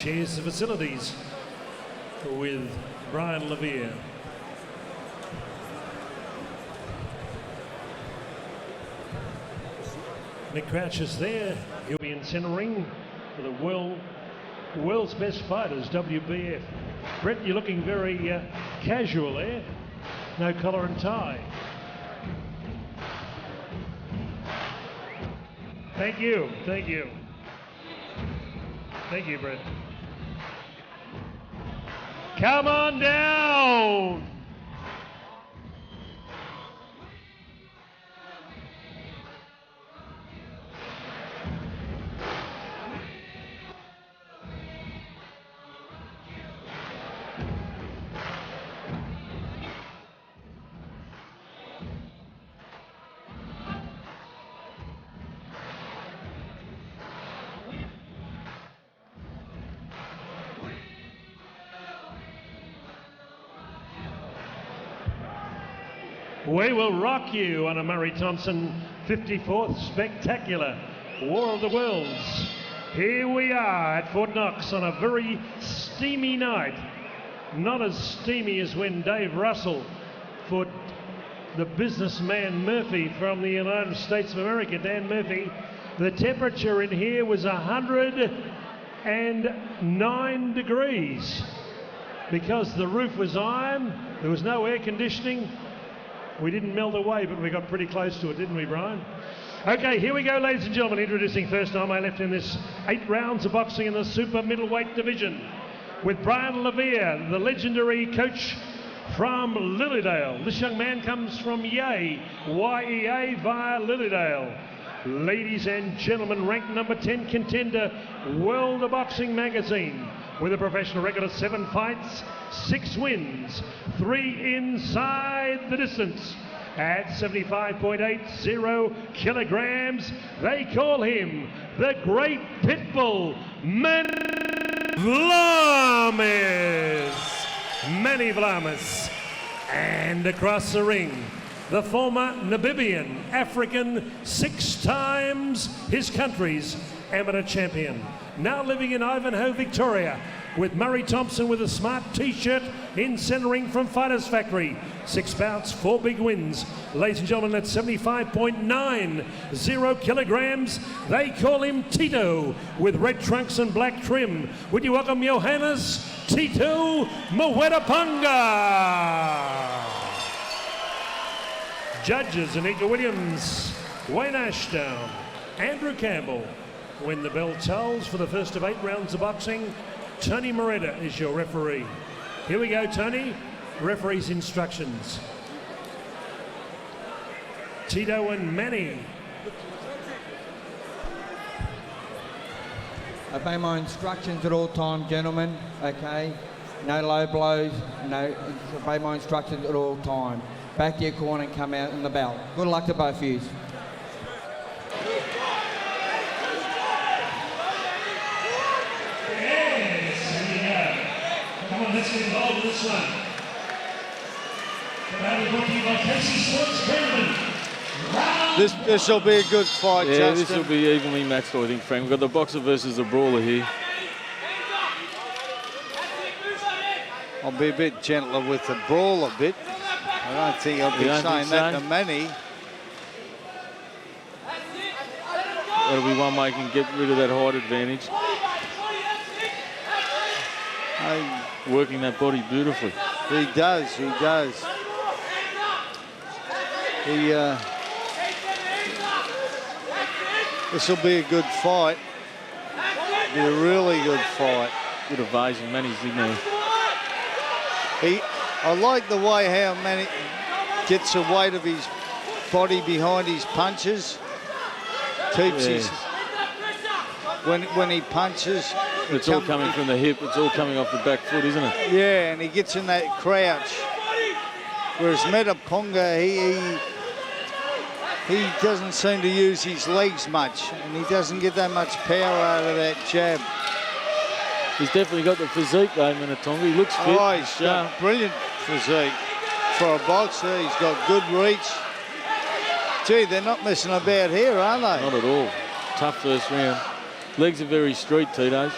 Shares the facilities with Brian Levere. Nick Crouch is there. He'll be in centre ring for the world's best fighters, WBF. Brett, you're looking very casual there. No collar and tie. Thank you, thank you. Thank you, Brett. Come on down. We will rock you on a Murray Thomson 54th Spectacular War of the Worlds. Here we are at Fort Knox on a very steamy night. Not as steamy as when Dave Russell fought the businessman Murphy from the United States of America, Dan Murphy. The temperature in here was 109 degrees. Because the roof was iron, there was no air conditioning. We didn't melt away, but we got pretty close to it, didn't we, Brian? Okay, here we go, ladies and gentlemen. Introducing first on my left in this 8 rounds of boxing in the super middleweight division, with Brian Levere, the legendary coach from Lilydale. This young man comes from YEA via Lilydale. Ladies and gentlemen, ranked number 10 contender, World of Boxing magazine, with a professional record of 7 fights, 6 wins, 3 inside the distance. At 75.80 kilograms, they call him the Great Pitbull, Manny Vlamis. Manny Vlamis. And across the ring, the former Namibian African, 6 times his country's amateur champion. Now living in Ivanhoe, Victoria, with Murray Thomson with a smart t-shirt in centering from Fighters Factory. 6 bouts, 4 big wins. Ladies and gentlemen, at 75.90 kilograms, they call him Tito, with red trunks and black trim. Would you welcome Johannes Tito Mwetupunga? Judges, Anika Williams, Wayne Ashdown, Andrew Campbell. When the bell tolls for the first of 8 rounds of boxing, Tony Moretta is your referee. Here we go, Tony. Referee's instructions. Tito and Manny. Obey my instructions at all times, gentlemen, okay? No low blows, no, obey my instructions at all times. Back to your corner and come out in the bell. Good luck to both of you. Come on, let's get involved in this one. This will be a good fight, yeah, Justin. This will be evenly matched, I think, Frank. We've got the boxer versus the brawler here. I'll be a bit gentler with the brawl a bit. I don't think I'll be saying that to many. That'll be one way can get rid of that height advantage. Working that body beautifully. He does, he does. This will be a good fight. Be a really good fight. Good evasion, Manny's in there. I like the way how Manny gets the weight of his body behind his punches. Keeps his... When he punches... It's all coming from the hip. It's all coming off the back foot, isn't it? Yeah, and he gets in that crouch. Whereas Mwetupunga, he doesn't seem to use his legs much, and he doesn't get that much power out of that jab. He's definitely got the physique, though, Mwetupunga. He looks fit. Oh, he's got brilliant physique for a boxer. He's got good reach. Gee, they're not messing about here, are they? Not at all. Tough first round. Legs are very street, Tito's.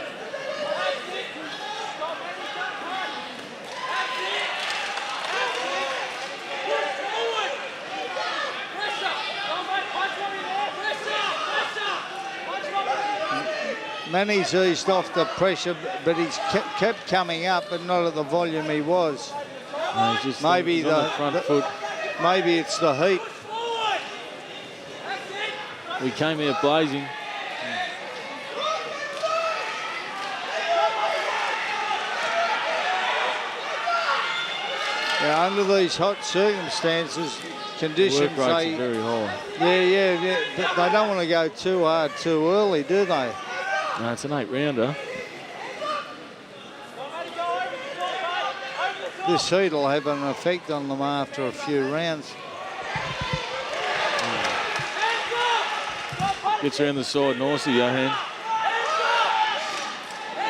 Manny's eased off the pressure, but he's kept coming up, but not at the volume he was. No, he's just Maybe on the front foot. Maybe it's the heat. We came out blazing. Yeah, under these hot circumstances, conditions, Work rates are very high. Yeah, but they don't want to go too hard too early, do they? No, it's an 8-rounder. This heat will have an effect on them after a few rounds. Gets around the side nicely, Johan.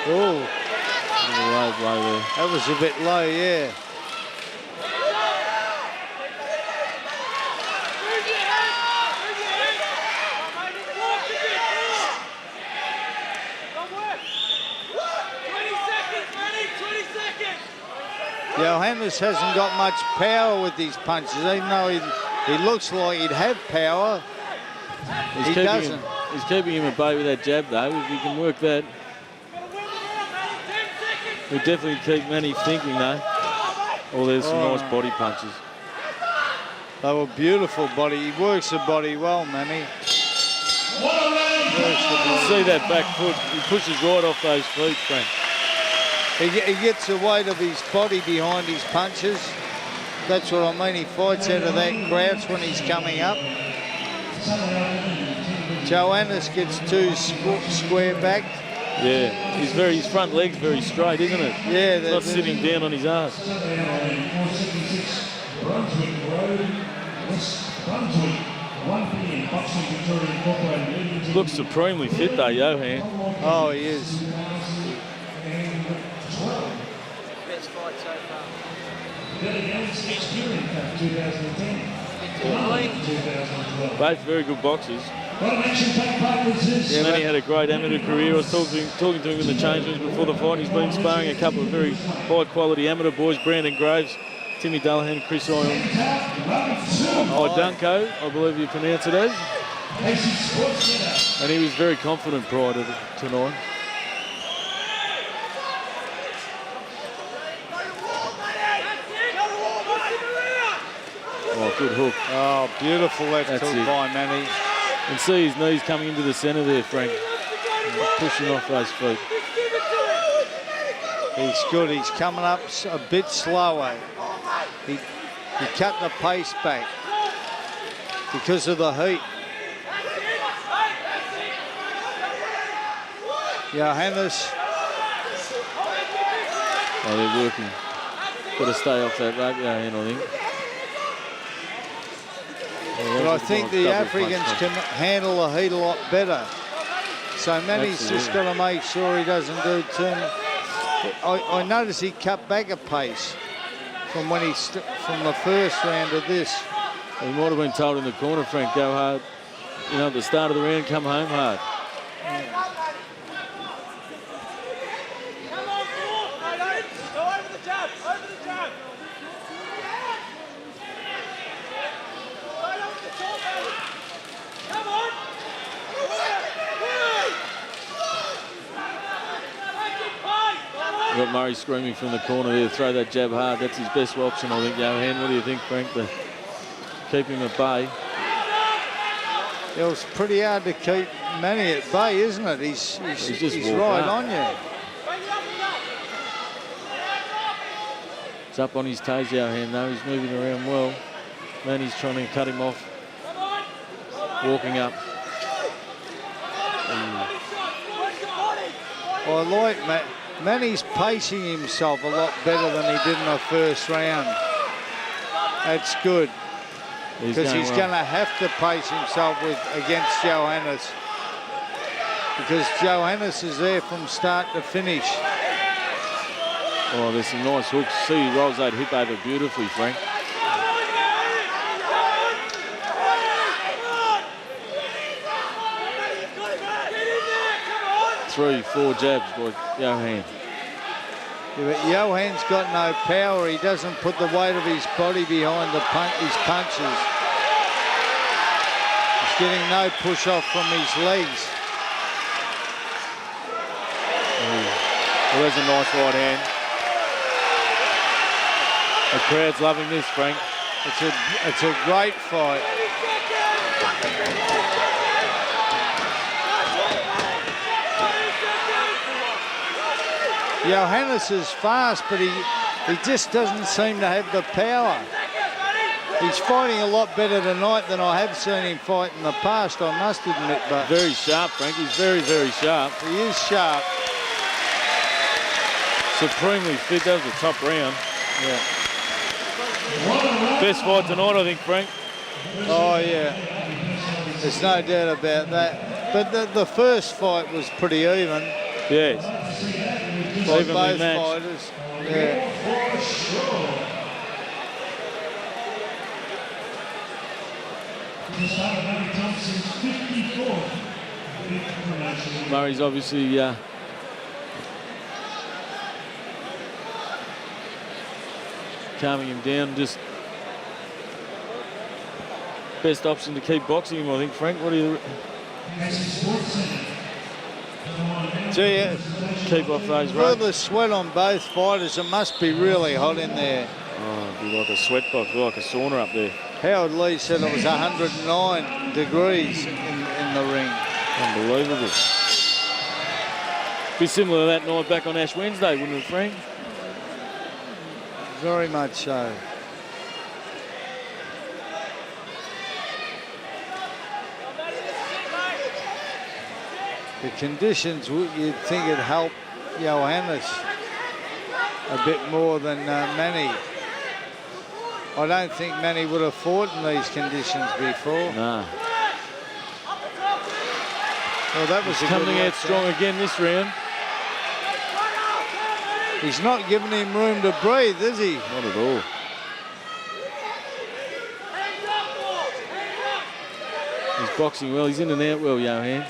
Oh, Low there. that was a bit low, yeah. Johannes hasn't got much power with these punches, even though he looks like he'd have power. He doesn't. He's keeping him at bay with that jab, though. If he can work that, we definitely keep Manny thinking, though. Oh, there's some nice body punches. They were beautiful body. He works the body well, Manny. See that back foot? He pushes right off those feet, Frank. He gets the weight of his body behind his punches. That's what I mean. He fights out of that crouch when he's coming up. Johannes gets too square back. Yeah, his front leg's very straight, isn't it? Yeah, he's not sitting down on his ass. Looks supremely fit though, Johan. Oh, he is. Both very good boxers. Manny had a great amateur career. I was talking to him in the change rooms before the fight. He's been sparring a couple of very high quality amateur boys, Brandon Graves, Timmy Dullahan, Chris Idunko, I believe you pronounce it as. And he was very confident prior to tonight. Oh, good hook. Oh, beautiful left hook by Manny. And see his knees coming into the centre there, Frank. Pushing off those feet. He's good. He's coming up a bit slower. He cut the pace back because of the heat. Johannes. Oh, they're working. Got to stay off that rope, Johan, I think. But I think the Africans can handle the heat a lot better. So Manny's just got to make sure he doesn't do too much. I noticed he cut back a pace from when from the first round of this. He might have been told in the corner, Frank, go hard. You know, at the start of the round, come home hard. Got Murray screaming from the corner there, throw that jab hard. That's his best option, I think, Johan. What do you think, Frank, to keep him at bay? It was pretty hard to keep Manny at bay, isn't it? He's right on you. He's up on his toes, Johan, though. He's moving around well. Manny's trying to cut him off. Walking up. Well, I like Manny's pacing himself a lot better than he did in the first round. That's good. Because he's going to have to pace himself against Johannes. Because Johannes is there from start to finish. Oh, there's some nice hooks. See, he rolls that hip over beautifully, Frank. Three, four jabs by Johan. Yeah, but Johan's got no power. He doesn't put the weight of his body behind his punches. He's getting no push off from his legs. Well, there's a nice right hand. The crowd's loving this, Frank. It's a great fight. Johannes is fast, but he just doesn't seem to have the power. He's fighting a lot better tonight than I have seen him fight in the past, I must admit. But very sharp, Frank. He's very, very sharp. He is sharp. Supremely fit. That was the top round. Yeah. Best fight tonight, I think, Frank. Oh, yeah. There's no doubt about that. But the first fight was pretty even. Yes. By Evenly both matched. fighters. Yeah. Murray's obviously calming him down. Just best option to keep boxing him, I think, Frank. What do you... Gee, keep off those well, ropes. the sweat on both fighters. It must be really hot in there. Oh, it'd be like a sweat box, like a sauna up there. Howard Lee said it was 109 degrees in the ring. Unbelievable. Be similar to that night back on Ash Wednesday, wouldn't it, Frank? Very much so. The conditions, you'd think it'd help Johannes a bit more than Manny. I don't think Manny would have fought in these conditions before. No. Well, that was coming out strong again this round. He's not giving him room to breathe, is he? Not at all. He's boxing well. He's in and out well, Johan.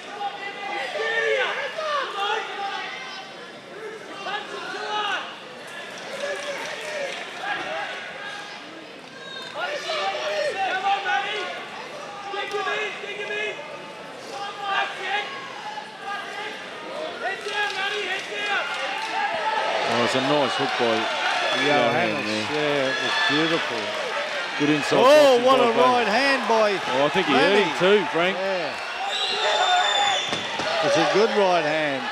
It's a nice hook by Johannes. Yeah, it was beautiful. Good inside. Oh, what a right hand by Oh, I think he hurt him too, Frank. Yeah. It's a good right hand.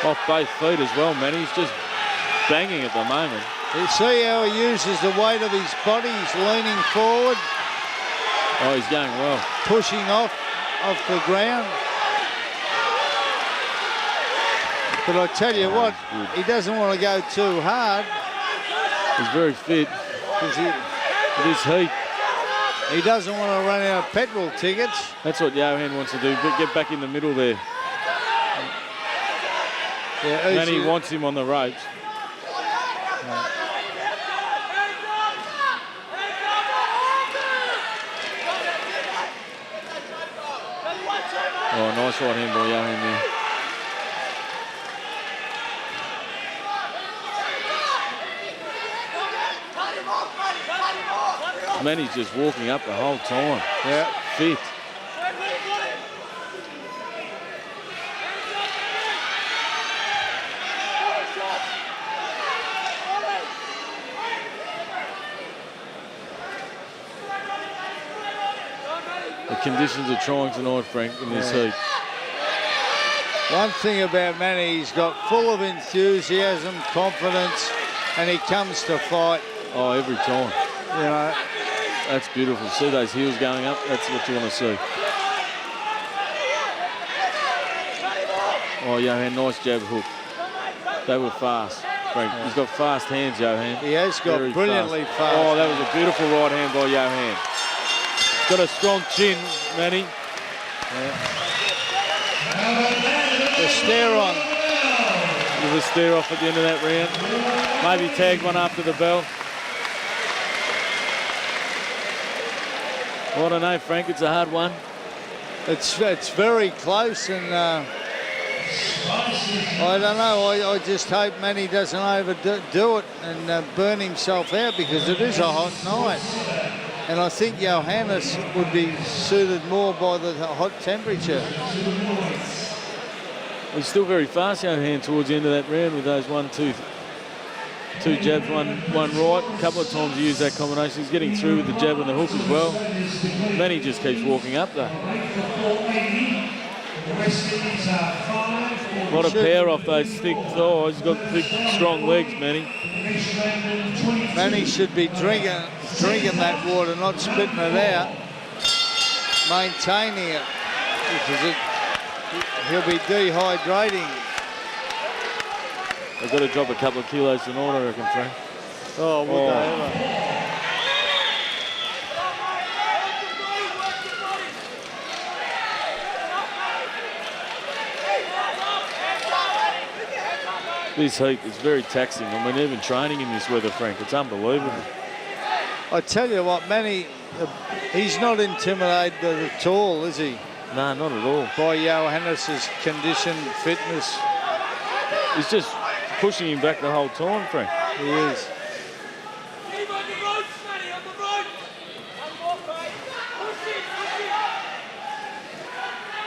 Off both feet as well, man. He's just banging at the moment. You see how he uses the weight of his body? He's leaning forward. Oh, he's going well. Pushing off the ground. But I tell you what, he doesn't want to go too hard. He's very fit. With his heat. He doesn't want to run out of petrol tickets. That's what Johan wants to do, but get back in the middle there. Yeah, and he wants him on the ropes. Oh, nice right hand by Johan there. Manny's just walking up the whole time. Yeah. Fit. The conditions are trying tonight, Frank, in this heat. One thing about Manny, he's got full of enthusiasm, confidence, and he comes to fight. Oh, every time. You know. That's beautiful. See those heels going up? That's what you want to see. Oh, Johan, nice jab hook. They were fast, Frank. He's got fast hands, Johan. He has got Very brilliantly fast. Oh, that was a beautiful right hand by Johan. Got a strong chin, Manny. Yeah. The stare on. With a stare off at the end of that round. Maybe tag one after the bell. Well, I don't know, Frank. It's a hard one. It's very close, and I don't know. I just hope Manny doesn't overdo it and burn himself out, because it is a hot night. And I think Johannes would be suited more by the hot temperature. He's still very fast, Johan, towards the end of that round with those 1-2 jabs, one right. A couple of times he used that combination. He's getting through with the jab and the hook as well. Then he just keeps walking up though. A lot of power off those thick thighs. He's got thick, strong legs, Manny. Manny should be drinking that water, not spitting it out, maintaining it, because he'll be dehydrating. They've got to drop a couple of kilos tonight, I reckon, Frank. Oh, would they ever? This heat is very taxing. I mean, even training in this weather, Frank, it's unbelievable. I tell you what, Manny, he's not intimidated at all, is he? No, not at all. By Johannes's condition, fitness. He's just pushing him back the whole time, Frank. He is.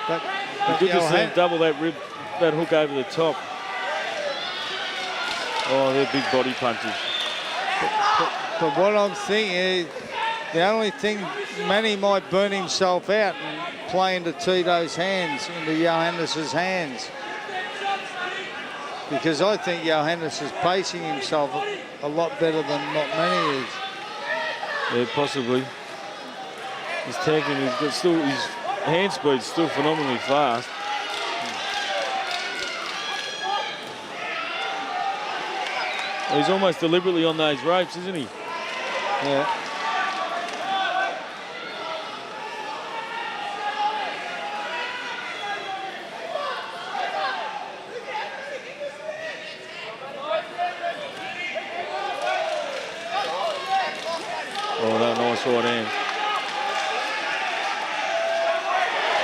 But you could just see him double that hook over the top. Oh, they're big body punches. But what I'm thinking is, the only thing, Manny might burn himself out and play into Tito's hands, into Johannes's hands. Because I think Johannes is pacing himself a lot better than what Manny is. Yeah, possibly. He's taking, his hand speed's still phenomenally fast. He's almost deliberately on those ropes, isn't he? Yeah. Oh, that nice right hand.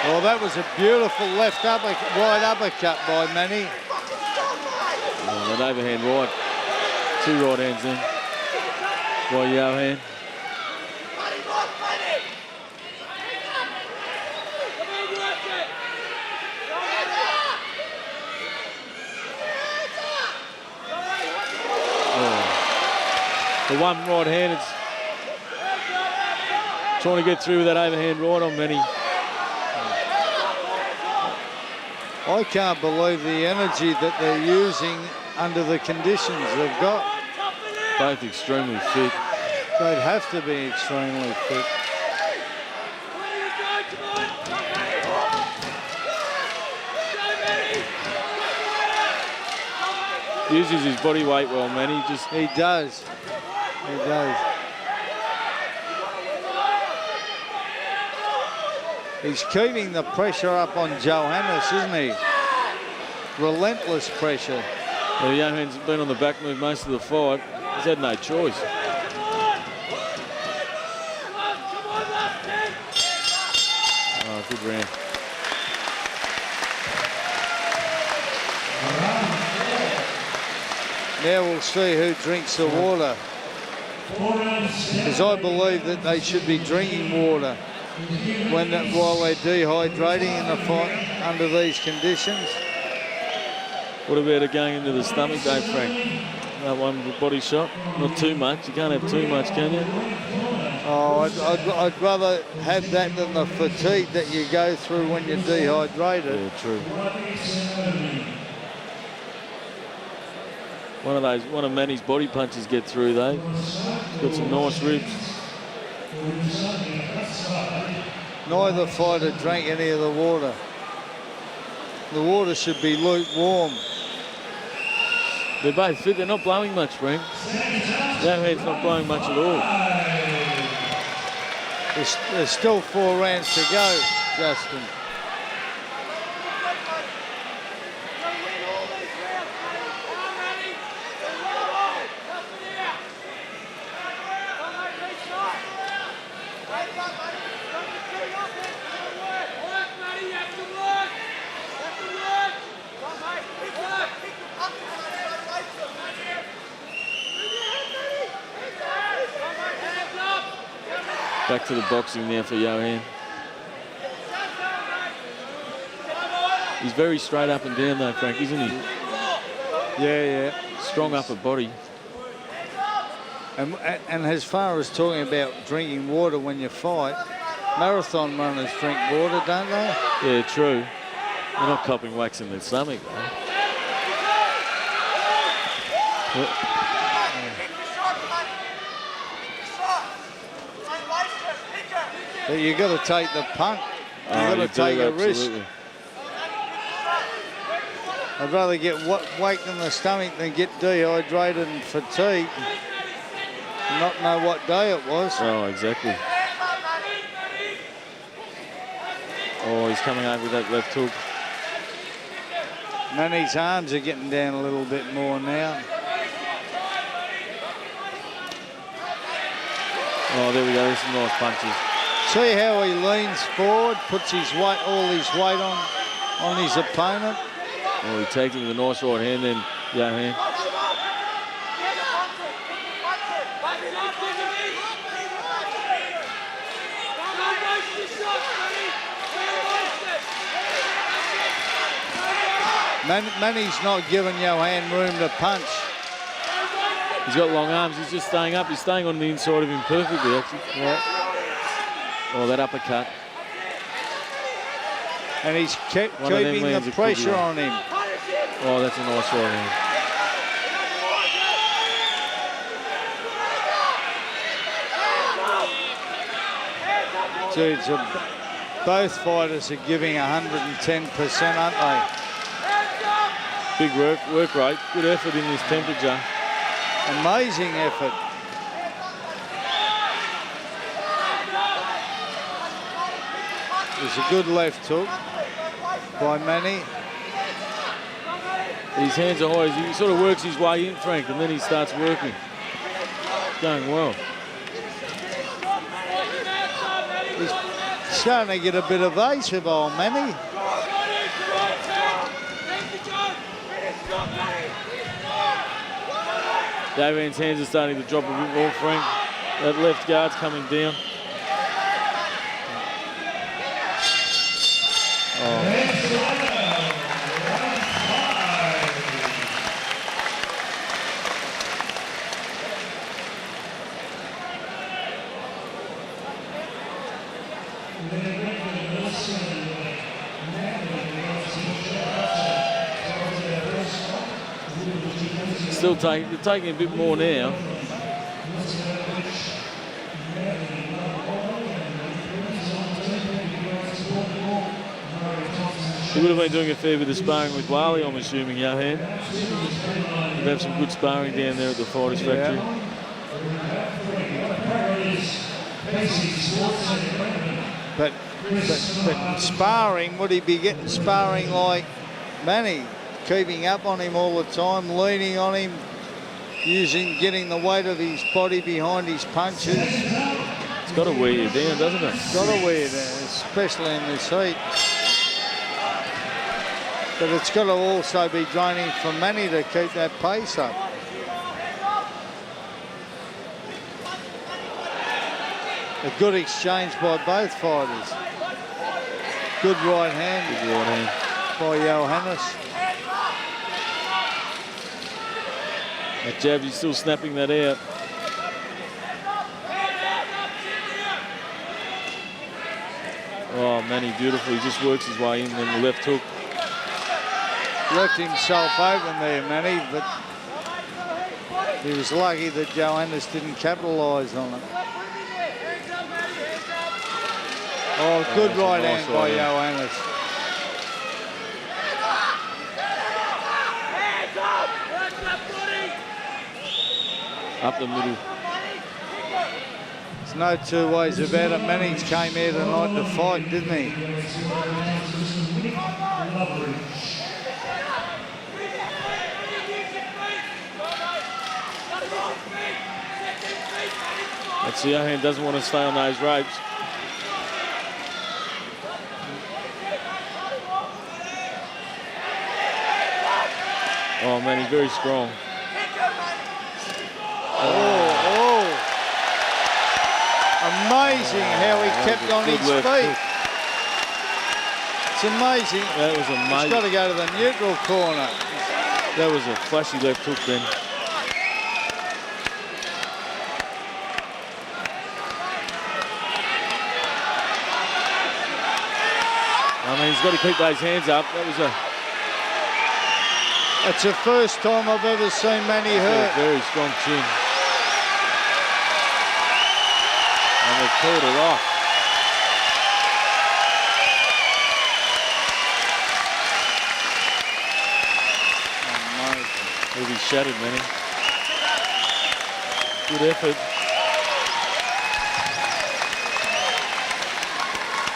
Well, that was a beautiful left uppercut, wide uppercut by Manny. Oh, that overhand right. 2 right hands in. By Johan. Oh. The one right hand, it's trying to get through with that overhand right on Manny. I can't believe the energy that they're using under the conditions they've got. Both extremely fit. They'd have to be extremely fit. Uses his body weight well, Manny. He does. He does. He's keeping the pressure up on Johannes, isn't he? Relentless pressure. Well, Johan's been on the back move most of the fight. He's had no choice. Oh, good round. Now we'll see who drinks the water. Because I believe that they should be drinking water while they're dehydrating in the fight under these conditions. What about it going into the stomach, though, Frank? That one body shot, not too much. You can't have too much, can you? Oh, I'd rather have that than the fatigue that you go through when you're dehydrated. Yeah, true. One of Manny's body punches get through though. He's got some nice ribs. Neither fighter drank any of the water. The water should be lukewarm. They're both fit. They're not blowing much, Frank. Johan's not blowing much at all. There's still 4 rounds to go, Justin. Back to the boxing now for Johan. He's very straight up and down though, Frank, isn't he? Yeah. Strong upper body. And as far as talking about drinking water when you fight, marathon runners drink water, don't they? Yeah, true. They're not copping wax in their stomach, though. But you got to take the punt. You got to take a risk. I'd rather get whacked in the stomach than get dehydrated and fatigued and not know what day it was. Oh, exactly. Oh, he's coming out with that left hook. Manny's arms are getting down a little bit more now. Oh, there we go. There's some nice punches. See how he leans forward, puts his weight, all his weight on his opponent. Oh, he takes him with a nice right hand then, Johan. Manny's not giving Johan room to punch. He's got long arms. He's just staying up. He's staying on the inside of him perfectly, actually. Yeah. Oh, that uppercut. And he's kept keeping the pressure on him. Oh, that's a nice right hand. Dude, both fighters are giving 110%, aren't they? Big work rate. Good effort in this temperature. Amazing effort. There's a good left hook by Manny. His hands are high. He sort of works his way in, Frank, and then he starts working. Going well. He's starting to get a bit of ace of old Manny. Johan's hands are starting to drop a bit more, Frank. That left guard's coming down. Oh. Still taking a bit more now. He would have been doing a fair bit of sparring with Wally, I'm assuming, Johan. We'd have some good sparring down there at the Fighters Factory. But sparring, would he be getting sparring like Manny? Keeping up on him all the time, leaning on him, getting the weight of his body behind his punches. It's got to wear you down, doesn't it? It's got to wear you down, especially in this heat. But it's got to also be draining for Manny to keep that pace up. A good exchange by both fighters. Good right hand. Good right hand by Johannes. That jab, he's still snapping that out. Oh, Manny, beautiful. He just works his way in, then the left hook. Left himself open there, Manny, but he was lucky that Johannes didn't capitalise on it. Oh, good right hand by Johannes. Up the middle. There's no two ways about it. Manny came here tonight to fight, didn't he? That's the Johan doesn't want to stay on those ropes. Oh, Manny, very strong. amazing how he kept on his feet. It's amazing. That was amazing. He's got to go to the neutral corner. That was a flashy left hook then. I mean, he's got to keep those hands up. That was a... It's the first time I've ever seen Manny hurt. Very strong chin. And they've called it off. Amazing. He'll be shattered, Manny. Good effort.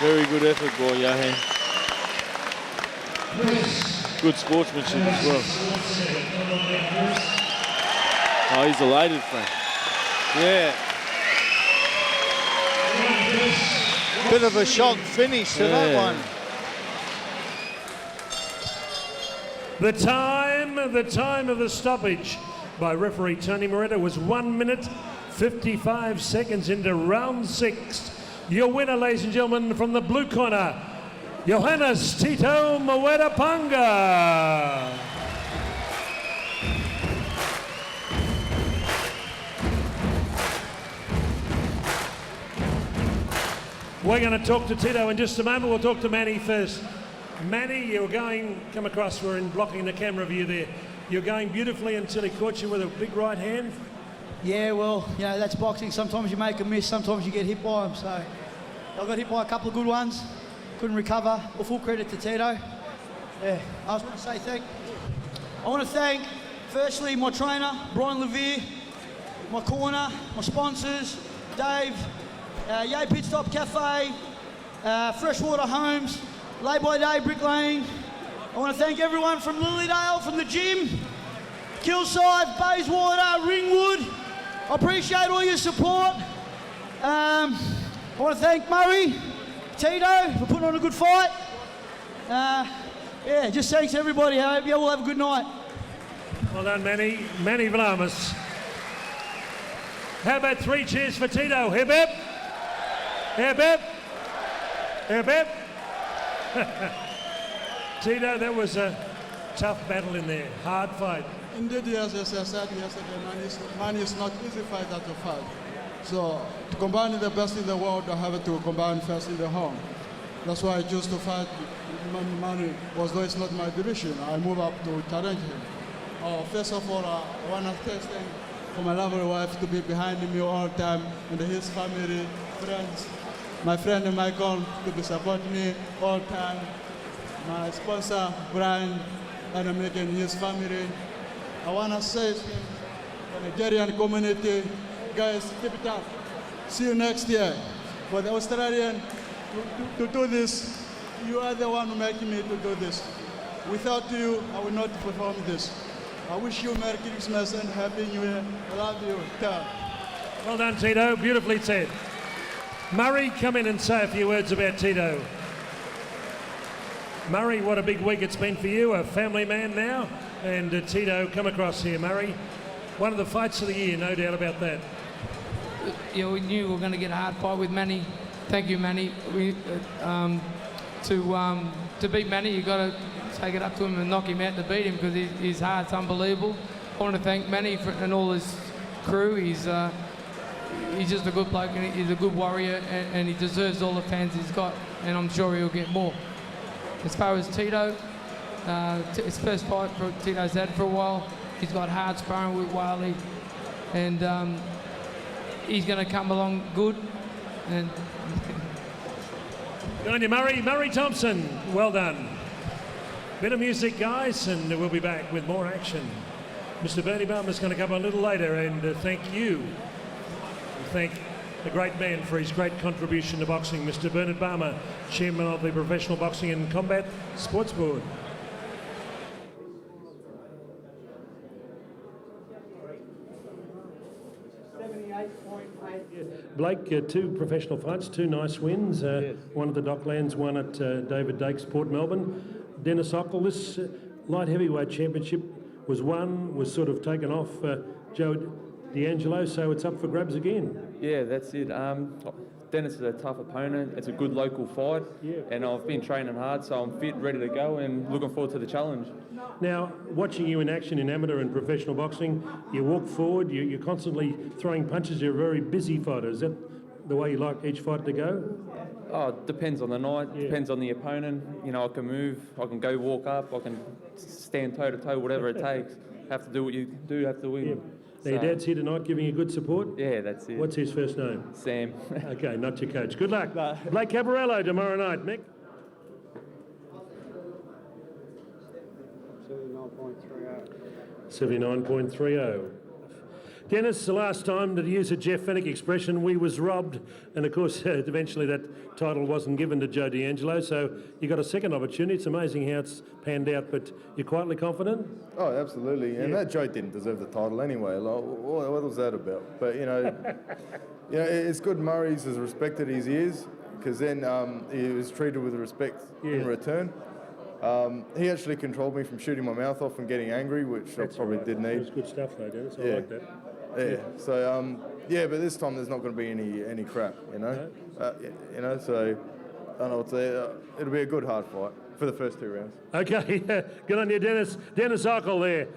Very good effort, boy, Johan. Good sportsmanship as well. Oh, he's elated, Frank. Yeah. Bit of a shock finish to that one. The time of the stoppage by referee Tony Moretta was 1 minute 55 seconds into round 6. Your winner, ladies and gentlemen, from the blue corner, Johannes Tito Mwetupunga. We're going to talk to Tito in just a moment. We'll talk to Manny first. Manny, you were come across, we're in blocking the camera view there. You're going beautifully until he caught you with a big right hand. Yeah, well, you know, that's boxing. Sometimes you make a miss, sometimes you get hit by him. So I got hit by a couple of good ones. Couldn't recover. Well, full credit to Tito. Yeah, I just want to say I want to thank, firstly, my trainer, Brian Levere, my corner, my sponsors, Dave, Yay Pit Stop Cafe, Freshwater Homes, Lay by Day Brick Lane. I want to thank everyone from Lilydale, from the gym, Killside, Bayswater, Ringwood. I appreciate all your support. I want to thank Murray, Tito for putting on a good fight. Yeah, just thanks everybody. I hope you all have a good night. Well done, Manny. Manny Vlamis. How about 3 cheers for Tito? Hip hip. Hip hip. Hip hip. Tito, that was a tough battle in there. Hard fight. Indeed, yes, as I said yesterday, Manny is not easy fighter to fight. So to combine the best in the world, I have to combine first in the home. That's why I chose to fight Manny, although it's not my division. I move up to challenge him. First of all, I want to thank for my lovely wife to be behind me all the time, and his family, friends, my friend Michael to be supporting me all the time, my sponsor Brian, and I'm making his family. I want to say to the Nigerian community, guys, keep it up. See you next year. For the Australian to do this, you are the one who made me to do this. Without you, I will not perform this. I wish you Merry Christmas and Happy New Year. I love you. Well done, Tito. Beautifully said. Murray, come in and say a few words about Tito. Murray, what a big week it's been for you, a family man now. And Tito, come across here, Murray. One of the fights of the year, no doubt about that. Yeah, we knew we were going to get a hard fight with Manny. Thank you, Manny. To beat Manny, you've got to take it up to him and knock him out to beat him, because his heart's unbelievable. I want to thank Manny and all his crew. He's just a good bloke, and he's a good warrior, and he deserves all the fans he's got, and I'm sure he'll get more. As far as Tito, his first fight for Tito's had for a while. He's got hard sparring with Wiley, and he's going to come along good. And Good on you, Murray. Murray Thomson, well done. Bit of music, guys, and we'll be back with more action. Mr. Bernie Balmer's going to come a little later, and thank you. Thank the great man for his great contribution to boxing, Mr. Bernard Balmer, Chairman of the Professional Boxing and Combat Sports Board. Blake, 2 professional fights, 2 nice wins. Yes. One at the Docklands, one at David Dake's Port Melbourne. Dennis Okcal, this light heavyweight championship was sort of taken off Joe D'Angelo, so it's up for grabs again. Yeah, that's it. Dennis is a tough opponent. It's a good local fight, and I've been training hard, so I'm fit, ready to go, and looking forward to the challenge. Now, watching you in action in amateur and professional boxing, you walk forward, you're constantly throwing punches, you're a very busy fighter. Is that the way you like each fight to go? Oh, it depends on the night, depends on the opponent. You know, I can move, I can go walk up, I can stand toe-to-toe, whatever it takes. Have to do what you do, have to win. Yeah. Now, your dad's here tonight giving you good support? Yeah, that's it. What's his first name? Sam. Okay, not your coach. Good luck. Blake Caparello tomorrow night, Mick. 79.30. Dennis, the last time, to use a Jeff Fennick expression, we was robbed, and of course eventually that title wasn't given to Joe D'Angelo, so you got a second opportunity. It's amazing how it's panned out, but you're quietly confident? Oh, absolutely, and that Joe didn't deserve the title anyway. Like, what was that about? But you know, it's good Murray's as respected as he is, because then he was treated with respect in return. He actually controlled me from shooting my mouth off and getting angry, which I probably did need. It's good stuff though, Dennis. I like that. Yeah. So but this time there's not going to be any crap, you know. So I don't know what to say. It'll be a good hard fight for the first 2 rounds. Okay, good on you, Dennis. Dennis Okcal there.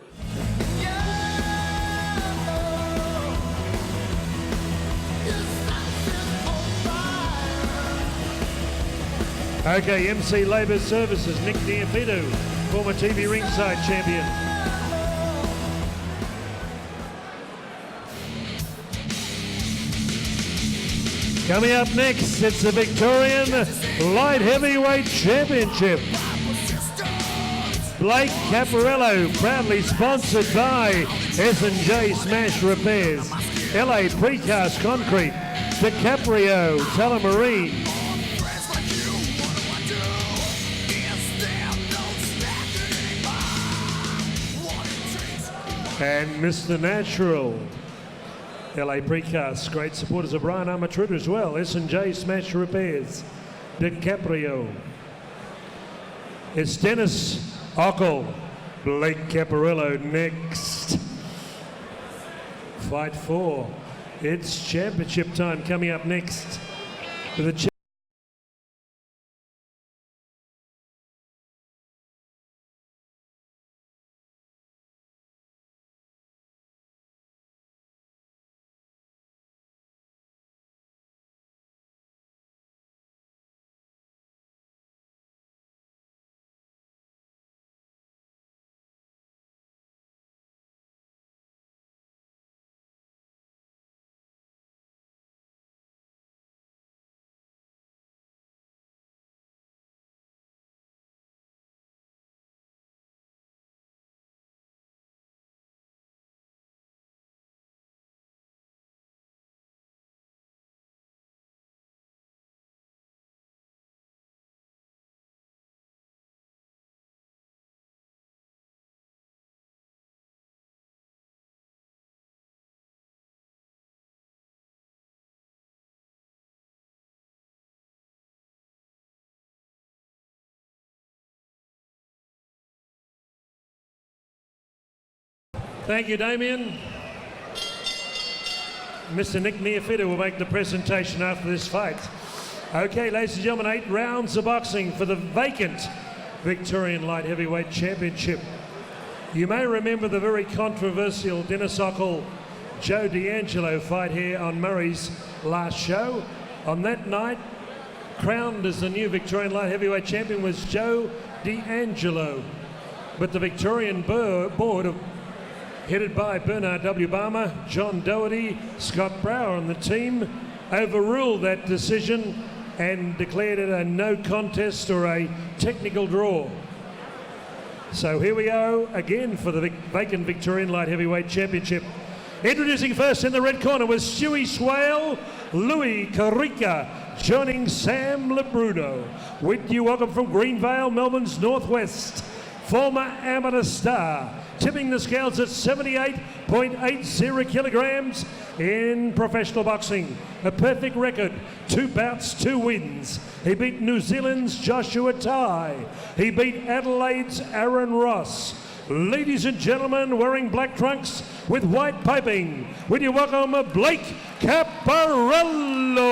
Okay, MC Labour Services, Nick Neofito, former TV ringside champion. Coming up next, it's the Victorian Light Heavyweight Championship. Blake Caparello, proudly sponsored by S&J Smash Repairs, LA Precast Concrete, DiCaprio, Telemarine, and Mr. Natural. LA Precast, great supporters of Brian Armatruda as well. S&J Smash Repairs, DiCaprio. It's Dennis Okcal, Blake Caparello next. Fight 4. It's championship time coming up next. For the Thank you, Damien. Mr. Nick Neofito will make the presentation after this fight. Okay, ladies and gentlemen, 8 rounds of boxing for the vacant Victorian Light Heavyweight Championship. You may remember the very controversial Dennis Okcal, Joe D'Angelo fight here on Murray's last show. On that night, crowned as the new Victorian Light Heavyweight Champion was Joe D'Angelo. But the Victorian board, headed by Bernard W. Balmer, John Doherty, Scott Brower and the team, overruled that decision and declared it a no contest or a technical draw. So here we go again for the vacant Victorian Light Heavyweight Championship. Introducing first in the red corner was Stewie Swale, Louis Carica, joining Sam Lebruno. With you, welcome from Greenvale, Melbourne's northwest, former amateur star, tipping the scales at 78.80 kilograms in professional boxing. A perfect record, 2 bouts, 2 wins. He beat New Zealand's Joshua Tai. He beat Adelaide's Aaron Ross. Ladies and gentlemen, wearing black trunks with white piping. Would you welcome Blake Caparello?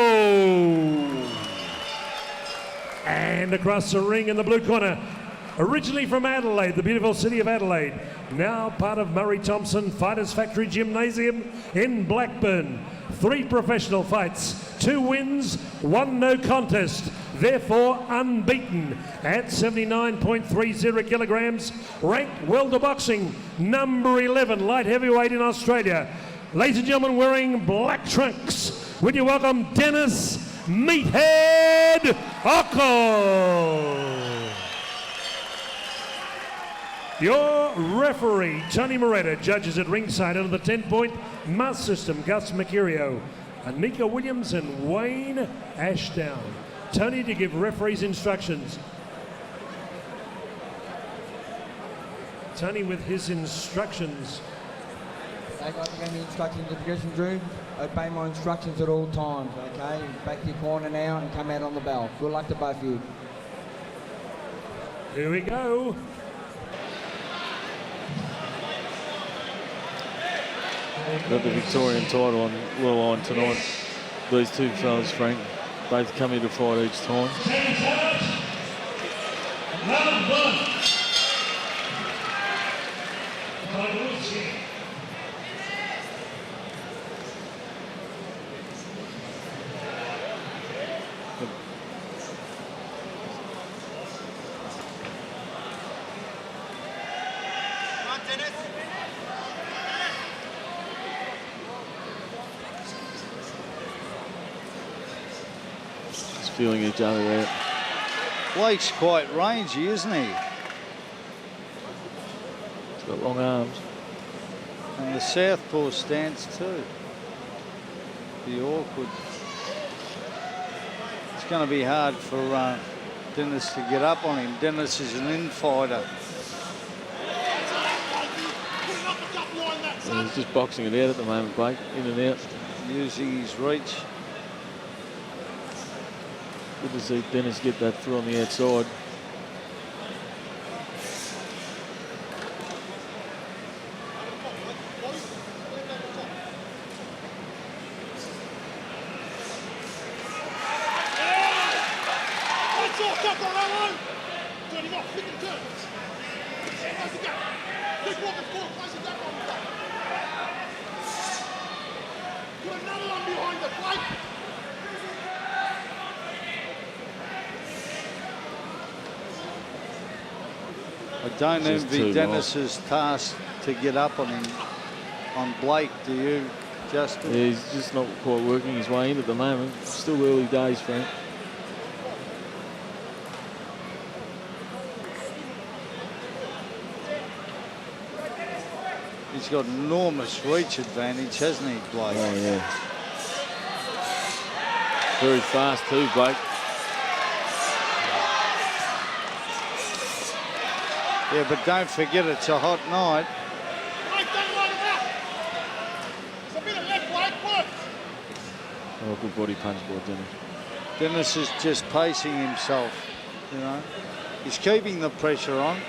And across the ring in the blue corner, originally from Adelaide, the beautiful city of Adelaide, now part of Murray Thomson Fighters Factory Gymnasium in Blackburn. 3 professional fights, 2 wins, 1 no contest, therefore unbeaten at 79.30 kilograms, ranked world of boxing number 11, light heavyweight in Australia. Ladies and gentlemen, wearing black trunks, would you welcome Dennis Meathead Okcal? Your referee, Tony Moretta, judges at ringside under the 10-point mass system, Gus Mercurio, Anika Williams and Wayne Ashdown. Tony to give referees instructions. Tony with his instructions. They got to give me instructions in the dressing room. Obey my instructions at all times, okay? Back to your corner now and come out on the bell. Good luck to both of you. Here we go. Got the Victorian title on the line tonight. These 2 fellas, Frank, both come here to fight each time. Feeling each other out. Blake's quite rangy, isn't he? He's got long arms. And the southpaw stance too. Be awkward. It's going to be hard for Dennis to get up on him. Dennis is an infighter. And he's just boxing it out at the moment, Blake, in and out. Using his reach. Good to see Dennis get that through on the outside. I don't envy Dennis's task to get up on him, on Blake, do you, Justin? Yeah, he's just not quite working his way in at the moment. Still early days, Frank. He's got enormous reach advantage, hasn't he, Blake? Oh, yeah. Very fast too, Blake. Yeah, but don't forget it's a hot night. Oh, good body punch by Dennis. Dennis is just pacing himself, you know. He's keeping the pressure on,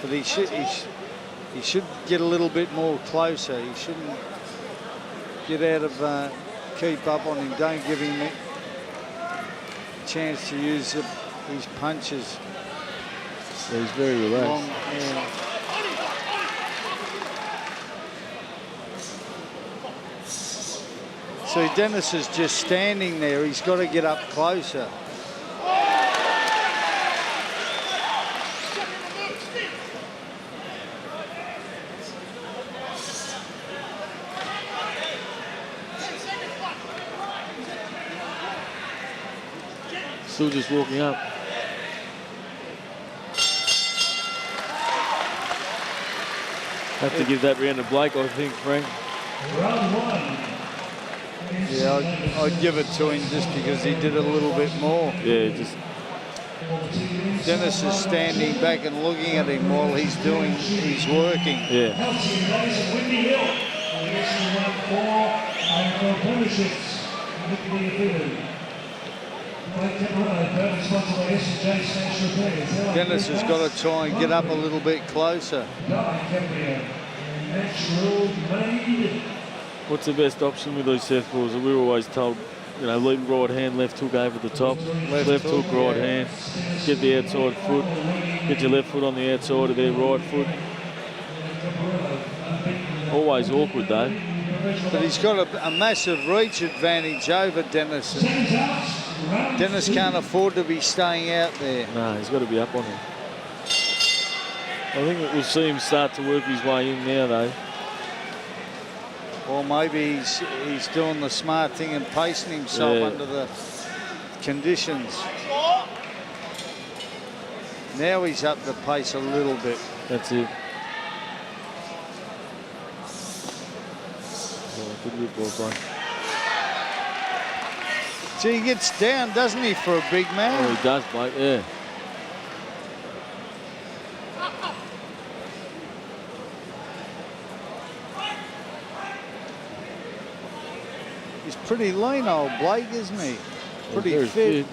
but he should get a little bit more closer. He shouldn't get out of keep up on him. Don't give him a chance to use his punches. Yeah, he's very relaxed. So Dennis is just standing there. He's got to get up closer. Still just walking up. Have to give that round to Blake, I think, Frank. Round 1. Yeah, I'd give it to him just because he did a little bit more. Yeah, just... Dennis is standing back and looking at him while he's working. Yeah. Dennis has got to try and get up a little bit closer. Natural made. What's the best option with these southpaws? We were always told, you know, lead right hand, left hook over the top, left hook, right hand, get the outside foot, get your left foot on the outside of their right foot. Always awkward though. But he's got a massive reach advantage over Dennis. And Dennis can't afford to be staying out there. No, he's got to be up on him. I think we'll see him start to work his way in now though. Or maybe he's doing the smart thing and pacing himself under the conditions. Now he's up the pace a little bit. That's it. Oh, good whip ball play. So he gets down, doesn't he, for a big man? Oh, he does, mate, yeah. He's pretty lean, old Blake, isn't he? Pretty fit.